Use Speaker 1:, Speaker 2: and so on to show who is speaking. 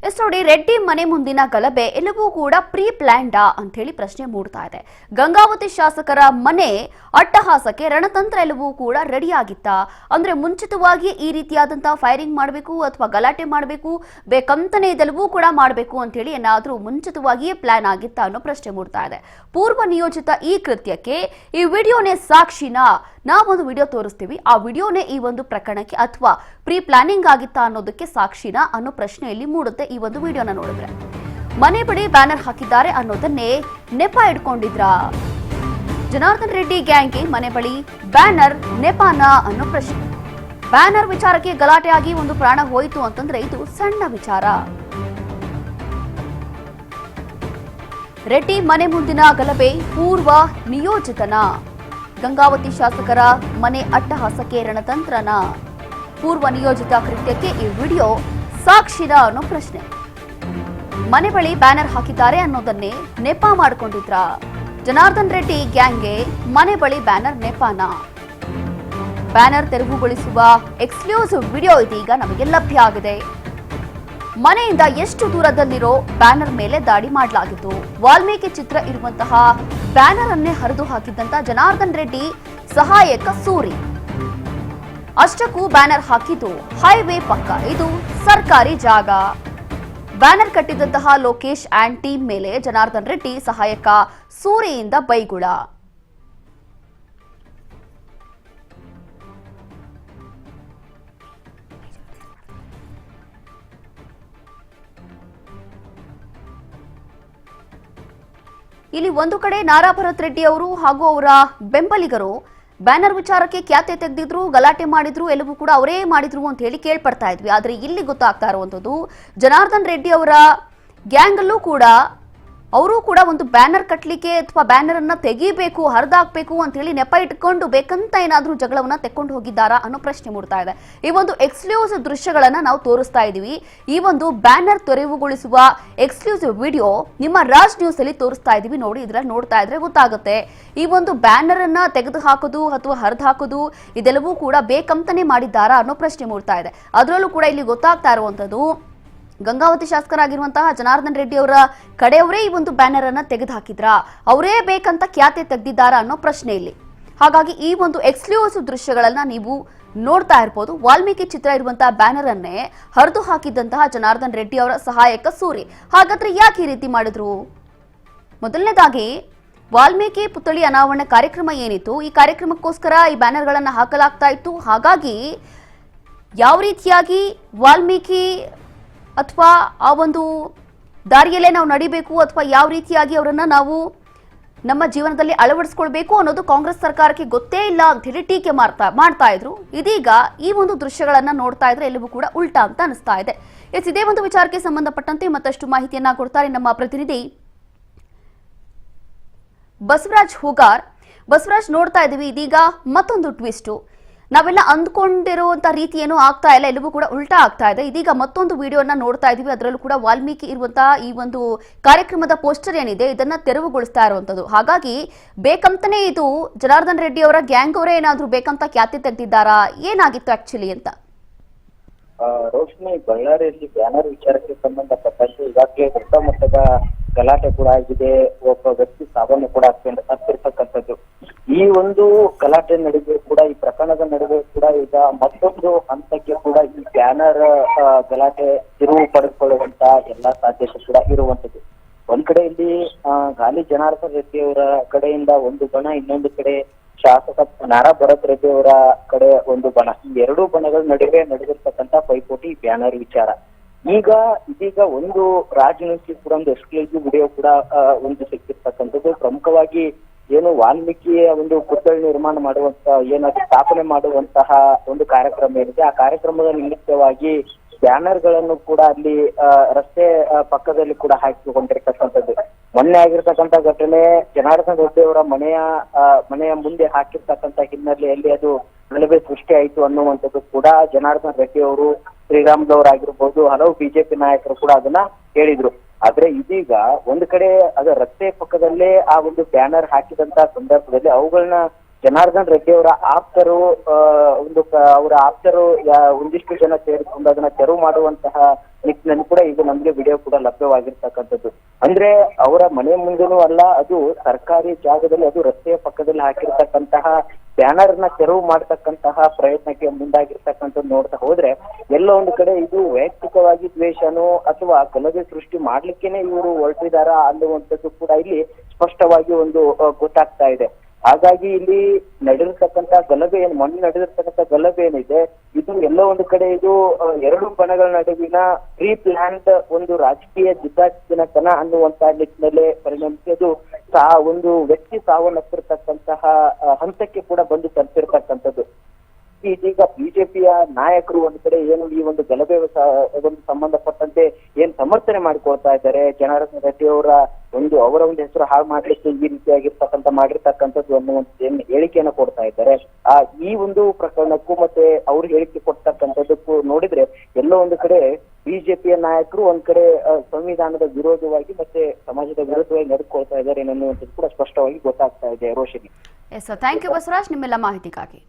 Speaker 1: S ನೋಡಿ, ರೆಡ್ಡಿ ಮನೆ ಮುಂದಿನ ಗಲಭೆ ಎಲ್ಲವೂ ಕೂಡ ಪ್ರೀ ಪ್ಲಾನ್ಡಾ ಅಂತ ಹೇಳಿ ಪ್ರಶ್ನೆ ಮೂಡ್ತಾ ಇದೆ. ಗಂಗಾವತಿ ಶಾಸಕರ ಮನೆ ಅಟ್ಟಹಾಸಕ್ಕೆ ರಣತಂತ್ರ ಎಲ್ಲವೂ ಕೂಡ ರೆಡಿ ಆಗಿತ್ತಾ? ಅಂದ್ರೆ ಮುಂಚಿತವಾಗಿ ಈ ರೀತಿಯಾದಂತಹ ಫೈರಿಂಗ್ ಮಾಡಬೇಕು ಅಥವಾ ಗಲಾಟೆ ಮಾಡಬೇಕು, ಬೇಕಂತಾನೆ ಇದೆಲ್ಲವೂ ಕೂಡ ಮಾಡಬೇಕು ಅಂತ ಹೇಳಿ ಏನಾದ್ರೂ ಮುಂಚಿತವಾಗಿಯೇ ಪ್ಲಾನ್ ಆಗಿತ್ತಾ ಅನ್ನೋ ಪ್ರಶ್ನೆ ಮೂಡ್ತಾ ಇದೆ. ಪೂರ್ವ ನಿಯೋಜಿತ ಈ ಕೃತ್ಯಕ್ಕೆ ಈ ವಿಡಿಯೋನೇ ಸಾಕ್ಷಿನಾ? ನಾವೊಂದು ವಿಡಿಯೋ ತೋರಿಸ್ತೀವಿ, ಆ ವಿಡಿಯೋನೇ ಈ ಒಂದು ಪ್ರಕರಣಕ್ಕೆ ಅಥವಾ ಪ್ರೀ ಪ್ಲಾನಿಂಗ್ ಆಗಿತ್ತಾ ಅನ್ನೋದಕ್ಕೆ ಸಾಕ್ಷಿನಾ ಅನ್ನೋ ಪ್ರಶ್ನೆಯಲ್ಲಿ ಮೂಡುತ್ತೆ ಈ ಒಂದು ವಿಡಿಯೋನ ನೋಡಿದ್ರೆ. ಮನೆ ಬಳಿ ಬ್ಯಾನರ್ ಹಾಕಿದ್ದಾರೆ ಅನ್ನೋದನ್ನೇ ನೆಪ ಇಟ್ಕೊಂಡಿದ್ರಾ? ಜನಾರ್ದನ್ ರೆಡ್ಡಿ ಗ್ಯಾಂಗ್ಗೆ ಮನೆ ಬಳಿ ಬ್ಯಾನರ್ ನೆಪಾನ ಅನ್ನೋ ಪ್ರಶ್ನೆ. ಬ್ಯಾನರ್ ವಿಚಾರಕ್ಕೆ ಗಲಾಟೆ ಆಗಿ ಒಂದು ಪ್ರಾಣ ಹೋಯಿತು ಅಂತಂದ್ರೆ ಇದು ಸಣ್ಣ ವಿಚಾರ. ರೆಡ್ಡಿ ಮನೆ ಮುಂದಿನ ಗಲಭೆ ಪೂರ್ವ ನಿಯೋಜಿತನ? ಗಂಗಾವತಿ ಶಾಸಕರ ಮನೆ ಅಟ್ಟಹಾಸಕ್ಕೆ ರಣತಂತ್ರನ? ಪೂರ್ವ ನಿಯೋಜಿತ ಕೃತ್ಯಕ್ಕೆ ಈ ವಿಡಿಯೋ ಸಾಕ್ಷಿನ ಅನ್ನೋ ಪ್ರಶ್ನೆ. ಮನೆ ಬಳಿ ಬ್ಯಾನರ್ ಹಾಕಿದ್ದಾರೆ ಅನ್ನೋದನ್ನೇ ನೆಪ ಮಾಡಿಕೊಂಡಿದ್ರ? ಜನಾರ್ದನ್ ರೆಡ್ಡಿ ಗ್ಯಾಂಗ್ಗೆ ಮನೆ ಬಳಿ ಬ್ಯಾನರ್ ನೆಪಾನ? ಬ್ಯಾನರ್ ತೆರವುಗೊಳಿಸುವ ಎಕ್ಸ್ಕ್ಲೂಸಿವ್ ವಿಡಿಯೋ ಇದೀಗ ನಮಗೆ ಲಭ್ಯ ಆಗಿದೆ. ಮನೆಯಿಂದ ಎಷ್ಟು ದೂರದಲ್ಲಿರೋ ಬ್ಯಾನರ್ ಮೇಲೆ ದಾಳಿ ಮಾಡಲಾಗಿತ್ತು. ವಾಲ್ಮೀಕಿ ಚಿತ್ರ ಇರುವಂತಹ ಬ್ಯಾನರ್ ಅನ್ನೇ ಹರಿದು ಹಾಕಿದ್ದಂತ ಜನಾರ್ದನ್ ರೆಡ್ಡಿ ಸಹಾಯಕ ಸೂರಿ ಅಷ್ಟಕ್ಕೂ ಬ್ಯಾನರ್ ಹಾಕಿದ್ದು ಹೈವೇ ಪಕ್ಕ, ಇದು ಸರ್ಕಾರಿ ಜಾಗ. ಬ್ಯಾನರ್ ಕಟ್ಟಿದಂತಹ ಲೋಕೇಶ್ ಅಂಡ್ ಟೀಮ್ ಮೇಲೆ ಜನಾರ್ದನ್ ರೆಡ್ಡಿ ಸಹಾಯಕ ಸೂರಿಯಿಂದ ಬೈಗುಳ. ಇಲ್ಲಿ ಒಂದು ಕಡೆ ನಾರಾ ಭರತ್ ರೆಡ್ಡಿ ಅವರು ಹಾಗೂ ಅವರ ಬೆಂಬಲಿಗರು ಬ್ಯಾನರ್ ವಿಚಾರಕ್ಕೆ ಖ್ಯಾತೆ ತೆಗೆದಿದ್ರು, ಗಲಾಟೆ ಮಾಡಿದ್ರು, ಎಲ್ಲವೂ ಕೂಡ ಅವರೇ ಮಾಡಿದ್ರು ಅಂತ ಹೇಳಿ ಕೇಳ್ಪಡ್ತಾ ಇದ್ವಿ. ಆದ್ರೆ ಇಲ್ಲಿ ಗೊತ್ತಾಗ್ತಾ ಇರುವಂತದ್ದು, ಜನಾರ್ದನ್ ರೆಡ್ಡಿ ಅವರ ಗ್ಯಾಂಗ್ ಅಲ್ಲೂ ಕೂಡ ಅವರು ಕೂಡ ಒಂದು ಬ್ಯಾನರ್ ಕಟ್ಟಲಿಕ್ಕೆ ಅಥವಾ ಬ್ಯಾನರ್ ಅನ್ನ ತೆಗಿಬೇಕು, ಹರಿದಾಕ್ಬೇಕು ಅಂತ ಹೇಳಿ ನೆಪ ಇಟ್ಕೊಂಡು ಬೇಕಂತ ಏನಾದ್ರೂ ಜಗಳವನ್ನ ತೆಕ್ಕೊಂಡು ಹೋಗಿದ್ದಾರಾ ಅನ್ನೋ ಪ್ರಶ್ನೆ ಮೂಡ್ತಾ ಇದೆ. ಈ ಒಂದು ಎಕ್ಸ್ಕ್ಲೂಸಿವ್ ದೃಶ್ಯಗಳನ್ನ ನಾವು ತೋರಿಸ್ತಾ ಇದೀವಿ. ಈ ಒಂದು ಬ್ಯಾನರ್ ತೆರವುಗೊಳಿಸುವ ಎಕ್ಸ್ಕ್ಲೂಸಿವ್ ವಿಡಿಯೋ ನಿಮ್ಮ ರಾಜ್ ನ್ಯೂಸ್ ಅಲ್ಲಿ ತೋರಿಸ್ತಾ ಇದೀವಿ. ನೋಡಿ, ಇದ್ರಲ್ಲಿ ನೋಡ್ತಾ ಇದ್ರೆ ಗೊತ್ತಾಗುತ್ತೆ. ಈ ಒಂದು ಬ್ಯಾನರ್ ಅನ್ನ ತೆಗೆದು ಹಾಕೋದು ಅಥವಾ ಹರಿದು ಹಾಕೋದು ಇದೆಲ್ಲವೂ ಕೂಡ ಬೇಕಂತಾನೆ ಮಾಡಿದ್ದಾರಾ ಅನ್ನೋ ಪ್ರಶ್ನೆ ಮೂಡ್ತಾ ಇದೆ. ಅದರಲ್ಲೂ ಕೂಡ ಇಲ್ಲಿ ಗೊತ್ತಾಗ್ತಾ ಇರುವಂತದ್ದು, ಗಂಗಾವತಿ ಶಾಸಕರಾಗಿರುವಂತಹ ಜನಾರ್ದನ್ ರೆಡ್ಡಿ ಅವರ ಕಡೆಯವರೇ ಈ ಒಂದು ಬ್ಯಾನರ್ ಅನ್ನ ತೆಗೆದು ಹಾಕಿದ್ರ, ಅವರೇ ಬೇಕಂತ ಖ್ಯಾತೆ ತೆಗೆದಿದ್ದಾರಾ ಅನ್ನೋ ಪ್ರಶ್ನೆ ಇಲ್ಲಿ. ಹಾಗಾಗಿ ಈ ಒಂದು ಎಕ್ಸ್ಕ್ಲೂಸಿವ್ ದೃಶ್ಯಗಳನ್ನ ನೀವು ನೋಡ್ತಾ ಇರ್ಬೋದು. ವಾಲ್ಮೀಕಿ ಚಿತ್ರ ಇರುವಂತಹ ಬ್ಯಾನರ್ ಅನ್ನೇ ಹರಿದು ಹಾಕಿದ್ದಂತಹ ಜನಾರ್ದನ್ ರೆಡ್ಡಿ ಅವರ ಸಹಾಯಕ ಸೂರಿ. ಹಾಗಾದ್ರೆ ಯಾಕೆ ಈ ರೀತಿ ಮಾಡಿದ್ರು? ಮೊದಲನೇದಾಗಿ, ವಾಲ್ಮೀಕಿ ಪುತ್ಥಳಿ ಅನಾವರಣ ಕಾರ್ಯಕ್ರಮ ಏನಿತ್ತು, ಈ ಕಾರ್ಯಕ್ರಮಕ್ಕೋಸ್ಕರ ಈ ಬ್ಯಾನರ್ಗಳನ್ನ ಹಾಕಲಾಗ್ತಾ ಇತ್ತು. ಹಾಗಾಗಿ ಯಾವ ರೀತಿಯಾಗಿ ವಾಲ್ಮೀಕಿ ಅಥವಾ ಆ ಒಂದು ದಾರಿಯಲ್ಲೇ ನಾವು ನಡಿಬೇಕು ಅಥವಾ ಯಾವ ರೀತಿಯಾಗಿ ಅವರನ್ನ ನಾವು ನಮ್ಮ ಜೀವನದಲ್ಲಿ ಅಳವಡಿಸ್ಕೊಳ್ಬೇಕು ಅನ್ನೋದು ಕಾಂಗ್ರೆಸ್ ಸರ್ಕಾರಕ್ಕೆ ಗೊತ್ತೇ ಇಲ್ಲ ಅಂತ ಹೇಳಿ ಟೀಕೆ ಮಾಡ್ತಾ ಇದ್ರು. ಇದೀಗ ಈ ಒಂದು ದೃಶ್ಯಗಳನ್ನ ನೋಡ್ತಾ ಇದ್ರೆ ಎಲ್ಲವೂ ಕೂಡ ಉಲ್ಟಾ ಅಂತ ಅನಿಸ್ತಾ ಇದೆ. ಇದೇ ಒಂದು ವಿಚಾರಕ್ಕೆ ಸಂಬಂಧಪಟ್ಟಂತೆ ಮತ್ತಷ್ಟು ಮಾಹಿತಿಯನ್ನ ಕೊಡ್ತಾರೆ ನಮ್ಮ ಪ್ರತಿನಿಧಿ ಬಸವರಾಜ್ ಹೂಗಾರ್. ಬಸವರಾಜ್, ನೋಡ್ತಾ ಇದೀವಿ ಇದೀಗ ಮತ್ತೊಂದು ಟ್ವಿಸ್ಟ್. ನಾವೆಲ್ಲ ಅಂದ್ಕೊಂಡಿರುವಂತ ರೀತಿ ಏನೂ ಆಗ್ತಾ ಇಲ್ಲ, ಎಲ್ಲವೂ ಕೂಡ ಉಲ್ಟಾ ಆಗ್ತಾ ಇದೆ. ಇದೀಗ ಮತ್ತೊಂದು ವಿಡಿಯೋನ ನೋಡ್ತಾ ಇದೀವಿ. ಅದರಲ್ಲೂ ಕೂಡ ವಾಲ್ಮೀಕಿ ಇರುವಂತಹ ಈ ಒಂದು ಕಾರ್ಯಕ್ರಮದ ಪೋಸ್ಟರ್ ಏನಿದೆ ಇದನ್ನ ತೆರವುಗೊಳಿಸ್ತಾ ಇರುವಂತದ್ದು. ಹಾಗಾಗಿ ಬೇಕಂತಾನೆ ಇದು ಜನಾರ್ದನ್ ರೆಡ್ಡಿ ಅವರ ಗ್ಯಾಂಗ್ ಅವರೇ ಏನಾದ್ರೂ ಬೇಕಂತ ಖ್ಯಾತಿ ತೆಗೆದಿದ್ದಾರಾ? ಏನಾಗಿತ್ತು ಆಕ್ಚುಲಿ ಅಂತ?
Speaker 2: ರೋಶ್ನಿ, ಬಳ್ಳಾರಿಯಲ್ಲಿ ಬ್ಯಾನರ್ ವಿಚಾರಕ್ಕೆ ಸಂಬಂಧಪಟ್ಟಂತೆ ಈಗಾಗಲೇ ದೊಡ್ಡ ಮಟ್ಟದ ಗಲಾಟೆ ಕೂಡ ಆಗಿದೆ. ಒಬ್ಬ ವ್ಯಕ್ತಿ ಸಾವನ್ನು ಕೂಡ ಹತ್ತಿರ್ತಕ್ಕಂಥದ್ದು. ಈ ಒಂದು ಗಲಾಟೆ ನಡುವೆ ಕೂಡ, ಈ ಪ್ರಕರಣದ ನಡುವೆ ಕೂಡ ಈಗ ಮತ್ತೊಂದು ಹಂತಕ್ಕೆ ಕೂಡ ಈ ಬ್ಯಾನರ್ ಗಲಾಟೆ ತಿರುವು ಪಡೆದುಕೊಳ್ಳುವಂತ ಎಲ್ಲಾ ಸಾಧ್ಯತೆ ಕೂಡ ಇರುವಂತದ್ದು. ಒಂದ್ ಕಡೆ ಇಲ್ಲಿ ಗಾಲಿ ಜನಾರ್ದನ್ ರೆಡ್ಡಿ ಅವರ ಕಡೆಯಿಂದ ಒಂದು ಬಣ, ಇನ್ನೊಂದು ಕಡೆ ಶಾಸಕ ನಾರಾ ಭರತ್ ರೆಡ್ಡಿ ಅವರ ಕಡೆ ಒಂದು ಬಣ. ಈ ಎರಡೂ ಬಣಗಳ ನಡುವೆ ನಡೆದಿರ್ತಕ್ಕಂಥ ಪೈಪೋಟಿ ಬ್ಯಾನರ್ ವಿಚಾರ. ಇದೀಗ ಒಂದು ರಾಜ್ ನ್ಯೂಸ್ ಕೂಡ ಒಂದು ಎಕ್ಸ್ಕ್ಲೂಸಿವ್ ವಿಡಿಯೋ ಕೂಡ ಒಂದು ಸಿಕ್ಕಿರ್ತಕ್ಕಂಥದ್ದು. ಪ್ರಮುಖವಾಗಿ ಏನು ವಾಲ್ಮೀಕಿಯ ಒಂದು ಪುತ್ಥಳಿ ನಿರ್ಮಾಣ ಮಾಡುವಂತ, ಏನಾದ್ರು ಸ್ಥಾಪನೆ ಮಾಡುವಂತಹ ಒಂದು ಕಾರ್ಯಕ್ರಮ ಏನಿದೆ, ಆ ಕಾರ್ಯಕ್ರಮದ ನಿಮಿತ್ತವಾಗಿ ಬ್ಯಾನರ್ ಗಳನ್ನು ಕೂಡ ಅಲ್ಲಿ ರಸ್ತೆ ಪಕ್ಕದಲ್ಲಿ ಕೂಡ ಹಾಕಿಕೊಂಡಿರ್ತಕ್ಕಂಥದ್ದು. ಮೊನ್ನೆ ಆಗಿರ್ತಕ್ಕಂಥ ಘಟನೆ ಜನಾರ್ದನ್ ರೆಡ್ಡಿ ಅವರ ಮನೆಯ ಮುಂದೆ ಹಾಕಿರ್ತಕ್ಕಂಥ ಹಿನ್ನೆಲೆಯಲ್ಲಿ ಅದು ಗಲಭೆ ಸೃಷ್ಟಿ ಆಯಿತು ಅನ್ನುವಂಥದ್ದು ಕೂಡ ಜನಾರ್ದನ್ ರೆಡ್ಡಿ ಅವರು, ಶ್ರೀರಾಮ್ದವರಾಗಿರ್ಬೋದು, ಹಲವು ಬಿಜೆಪಿ ನಾಯಕರು ಕೂಡ ಅದನ್ನ ಹೇಳಿದ್ರು. ಆದ್ರೆ ಇದೀಗ ಒಂದ್ ಕಡೆ ಅದ ರಸ್ತೆ ಪಕ್ಕದಲ್ಲೇ ಆ ಒಂದು ಬ್ಯಾನರ್ ಹಾಕಿದಂತ ಸಂದರ್ಭದಲ್ಲಿ ಅವುಗಳನ್ನ ಜನಾರ್ದನ್ ರೆಡ್ಡಿ ಅವರ ಆಪ್ತರು ಅವರ ಆಪ್ತರು ಒಂದಿಷ್ಟು ಜನ ಸೇರಿಕೊಂಡು ಅದನ್ನ ತೆರವು ಮಾಡುವಂತಹ ನಿಟ್ಟಿನಲ್ಲಿ ಕೂಡ ಈಗ ನಮ್ಗೆ ವಿಡಿಯೋ ಕೂಡ ಲಭ್ಯವಾಗಿರ್ತಕ್ಕಂಥದ್ದು. ಅಂದ್ರೆ ಅವರ ಮನೆ ಮುಂದೆನೂ ಅಲ್ಲ, ಅದು ಸರ್ಕಾರಿ ಜಾಗದಲ್ಲಿ, ಅದು ರಸ್ತೆಯ ಪಕ್ಕದಲ್ಲಿ ಹಾಕಿರ್ತಕ್ಕಂತಹ ಬ್ಯಾನರ್ ನ ತೆರವು ಮಾಡ್ತಕ್ಕಂತಹ ಪ್ರಯತ್ನಕ್ಕೆ ಮುಂದಾಗಿರ್ತಕ್ಕಂಥದ್ದು ನೋಡ್ತಾ ಹೋದ್ರೆ ಎಲ್ಲೋ ಒಂದು ಕಡೆ ಇದು ವೈಯಕ್ತಿಕವಾಗಿ ದ್ವೇಷನೋ ಅಥವಾ ಗಲಭೆ ಸೃಷ್ಟಿ ಮಾಡ್ಲಿಕ್ಕೇನೆ ಇವರು ಹೊರಟಿದಾರ ಅನ್ನುವಂಥದ್ದು ಕೂಡ ಇಲ್ಲಿ ಸ್ಪಷ್ಟವಾಗಿ ಒಂದು ಗೊತ್ತಾಗ್ತಾ ಇದೆ. ಹಾಗಾಗಿ ಇಲ್ಲಿ ನಡೆದಿರ್ತಕ್ಕಂಥ ಗಲಭೆ ಮೊನ್ನೆ ನಡೆದಿರ್ತಕ್ಕಂಥ ಗಲಭೆ ಏನಿದೆ ಇದು ಎಲ್ಲೋ ಒಂದು ಕಡೆ ಇದು ಎರಡು ಬಣಗಳ ನಡುವಿನ ಪ್ರೀ ಪ್ಲಾನ್ಡ್ ಒಂದು ರಾಜಕೀಯ ಜಿದ್ದಾಜಿನತನ ಅನ್ನುವಂತ ನಿಟ್ಟಿನಲ್ಲಿ ಪರಿಣಮಿಸಿ ಅದು ಒಂದು ವ್ಯಕ್ತಿ ಸಾವನ್ನಪ್ಪಿರ್ತಕ್ಕಂತಹ ಹಂತಕ್ಕೆ ಕೂಡ ಬಂದು ತಲುಪಿರ್ತಕ್ಕಂಥದ್ದು. ಇದೀಗ ಬಿಜೆಪಿಯ ನಾಯಕರು ಒಂದು ಕಡೆ ಏನು ಈ ಒಂದು ಗಲಭೆ ಒಂದು ಸಂಬಂಧಪಟ್ಟಂತೆ ಏನ್ ಸಮರ್ಥನೆ ಮಾಡಿಕೊಳ್ತಾ ಇದ್ದಾರೆ, ಜನಾರ್ದನ್ ರೆಡ್ಡಿ ಅವರ ಒಂದು ಹೆಸರು ಹಾಳು ಮಾಡ್ಲಿಕ್ಕೆ ಈ ರೀತಿಯಾಗಿರ್ತಕ್ಕಂಥ ಮಾಡಿರ್ತಕ್ಕಂಥದ್ದು ಅನ್ನುವಂಥ ಏನ್ ಹೇಳಿಕೆಯನ್ನು ಕೊಡ್ತಾ ಇದ್ದಾರೆ. ಈ ಒಂದು ಪ್ರಕರಣಕ್ಕೂ ಮತ್ತೆ ಅವ್ರು ಹೇಳಿಕೆ ಕೊಡ್ತಕ್ಕಂಥದ್ದಕ್ಕೂ ನೋಡಿದ್ರೆ ಎಲ್ಲೋ ಒಂದು ಕಡೆ ಬಿಜೆಪಿಯ ನಾಯಕರು ಒಂದ್ ಕಡೆ ಸಂವಿಧಾನದ ವಿರೋಧವಾಗಿ ಮತ್ತೆ ಸಮಾಜದ ವಿರೋಧವಾಗಿ ನಡೆದುಕೊಳ್ತಾ ಇದ್ದಾರೆ ಅನ್ನುವಂಥದ್ದು ಕೂಡ ಸ್ಪಷ್ಟವಾಗಿ ಗೊತ್ತಾಗ್ತಾ ಇದೆ. Roshini.
Speaker 1: Yes, thank you Basavaraj ನಿಮ್ಮೆಲ್ಲ ಮಾಹಿತಿಗಾಗಿ.